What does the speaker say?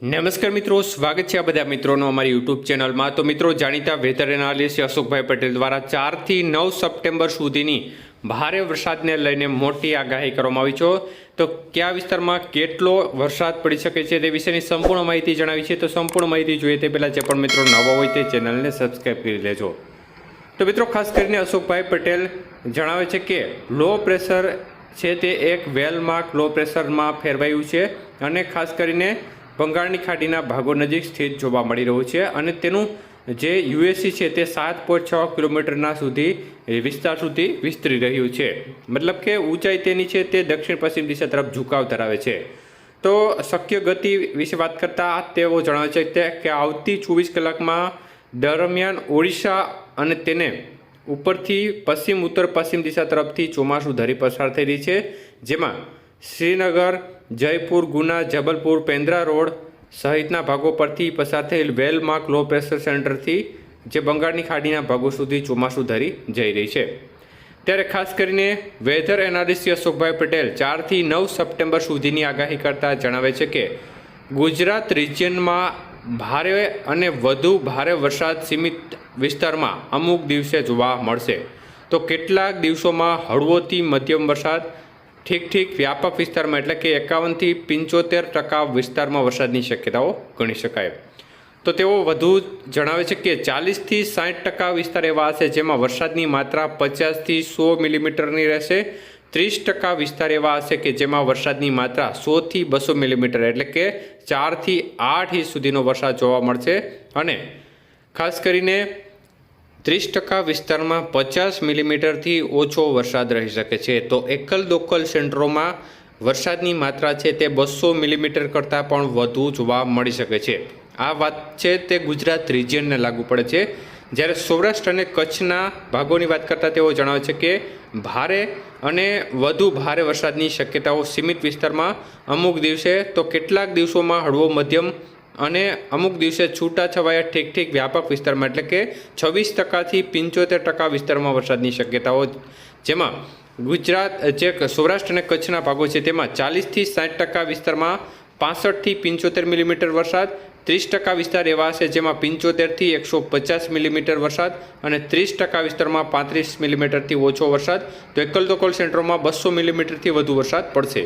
નમસ્કાર મિત્રો, સ્વાગત છે આ બધા મિત્રોનો અમારી યુટ્યુબ ચેનલમાં। તો મિત્રો, જાણીતા વેધર એનાલિસ્ટ અશોકભાઈ પટેલ દ્વારા 4 થી 9 સપ્ટેમ્બર સુધીની ભારે વરસાદને લઈને મોટી આગાહી કરવામાં આવી છે। તો કયા વિસ્તારમાં કેટલો વરસાદ પડી શકે છે તે વિશેની સંપૂર્ણ માહિતી જણાવી છે। તો સંપૂર્ણ માહિતી જોઈએ તે પહેલાં જે પણ મિત્રો નવા હોય તે ચેનલને સબસ્ક્રાઈબ કરી લેજો। તો મિત્રો, ખાસ કરીને અશોકભાઈ પટેલ જણાવે છે કે લો પ્રેશર છે તે એક વેલ માર્ક લો પ્રેશરમાં ફેરવાયું છે અને ખાસ કરીને બંગાળની ખાડીના ભાગો નજીક સ્થિત જોવા મળી રહ્યું છે અને તેનું જે યુએસસી છે તે 7.6 કિલોમીટરના વિસ્તાર સુધી વિસ્તરી રહ્યું છે। મતલબ કે ઊંચાઈ તેની છે તે દક્ષિણ પશ્ચિમ દિશા તરફ ઝુકાવ ધરાવે છે। તો શક્ય ગતિ વિશે વાત કરતા તેઓ જણાવે છે કે આવતી 24 કલાકમાં દરમિયાન ઓડિશા અને તેને ઉપરથી પશ્ચિમ ઉત્તર પશ્ચિમ દિશા તરફથી ચોમાસું ધરી પસાર થઈ રહી છે, જેમાં શ્રીનગર, જયપુર, ગુના, જબલપુર, પેન્દ્રા રોડ સહિતના ભાગો પરથી પસાર થયેલ વેલ માર્ક લો પ્રેશર સેન્ટરથી જે બંગાળની ખાડીના ભાગો સુધી ચોમાસું ધરી જઈ રહી છે। ત્યારે ખાસ કરીને વેધર એનાલિસ્ટ અશોકભાઈ પટેલ 4 થી 9 સપ્ટેમ્બર સુધીની આગાહી કરતા જણાવે છે કે ગુજરાત રિજિયનમાં ભારે અને વધુ ભારે વરસાદ સીમિત વિસ્તારમાં અમુક દિવસે જોવા મળશે। તો કેટલાક દિવસોમાં હળવોથી મધ્યમ વરસાદ ઠીક વ્યાપક વિસ્તારમાં એટલે કે 51 થી 75% વિસ્તારમાં વરસાદની શક્યતાઓ ગણી શકાય। તો તેઓ વધુ જણાવે છે કે 40 થી 60% વિસ્તાર એવા હશે જેમાં વરસાદની માત્રા 50 થી 100 મિલીમીટરની રહેશે। 30% વિસ્તાર એવા હશે કે જેમાં વરસાદની માત્રા 100 થી 200 મિલીમીટર એટલે કે 4 થી 8 ઇંચ સુધીનો વરસાદ જોવા મળશે અને ખાસ કરીને 30% વિસ્તારમાં 50 મિલીમીટરથી ઓછો વરસાદ રહી શકે છે। તો એકલ દોકલ સેન્ટરોમાં વરસાદની માત્રા છે તે 200 મિલીમીટર કરતાં પણ વધુ જોવા મળી શકે છે। આ વાત છે તે ગુજરાત રિજિયનને લાગુ પડે છે। જ્યારે સૌરાષ્ટ્ર અને કચ્છના ભાગોની વાત કરતાં તેઓ જણાવે છે કે ભારે અને વધુ ભારે વરસાદની શક્યતાઓ સીમિત વિસ્તારમાં અમુક દિવસે, તો કેટલાક દિવસોમાં હળવો મધ્યમ અને અમુક દિવસે છૂટાછવાયા ઠીક વ્યાપક વિસ્તારમાં એટલે કે 26% થી 75% વિસ્તારમાં વરસાદની શક્યતાઓ, જેમાં ગુજરાત જે સૌરાષ્ટ્ર અને કચ્છના ભાગો છે તેમાં 40 થી 60% વિસ્તારમાં 65 થી 75 મિલીમીટર વરસાદ, 30% વિસ્તાર એવા હશે જેમાં 75 થી 150 મિલીમીટર વરસાદ અને 30% વિસ્તારમાં 35 મિલીમીટરથી ઓછો વરસાદ। તો એકલ દોકલ સેન્ટરોમાં 200 મિલીમીટરથી વધુ વરસાદ પડશે।